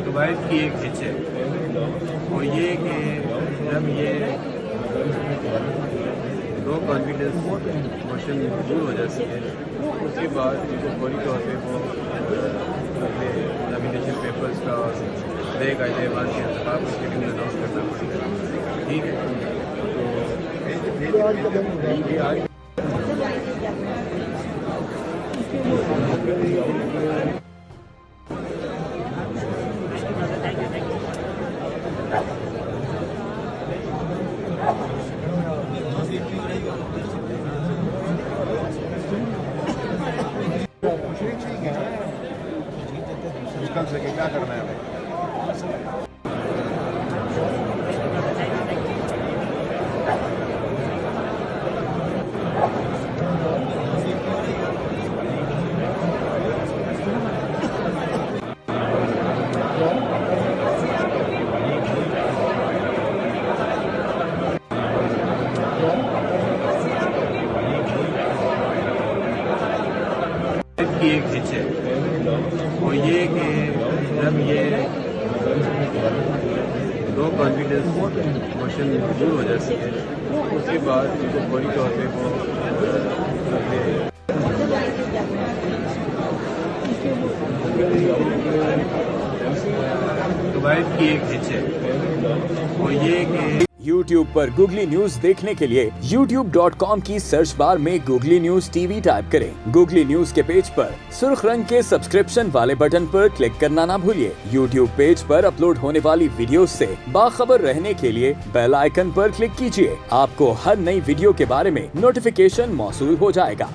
तो वाइफ की एक हिच है वो ये कि जब ये लो कॉन्फिडेंस मोशन दूर हो जाती है उसके बाद वो फौरी तौर पे वो अपने नॉमिनेशन पेपर्स का और नए कायदे मान के इंतखाब उसके लिए अनाउंस करना पड़ेगा। ठीक है, तो आज निकल सके क्या करना है हमें। की एक हिच है वो ये कि जब ये लो कॉन्फिडेंस मोशन दूर हो जाती है उसके बाद वो फौरी तौर पे वो अपने तो वाइफ की एक हिच है वो ये कि YouTube पर गूगली न्यूज देखने के लिए youtube.com की सर्च बार में गूगली न्यूज टीवी टाइप करें। गूगली न्यूज के पेज पर सुर्ख रंग के सब्सक्रिप्शन वाले बटन पर क्लिक करना ना भूलिए। YouTube पेज पर अपलोड होने वाली वीडियोस से बाखबर रहने के लिए बेल आइकन पर क्लिक कीजिए। आपको हर नई वीडियो के बारे में नोटिफिकेशन मौसूल हो जाएगा।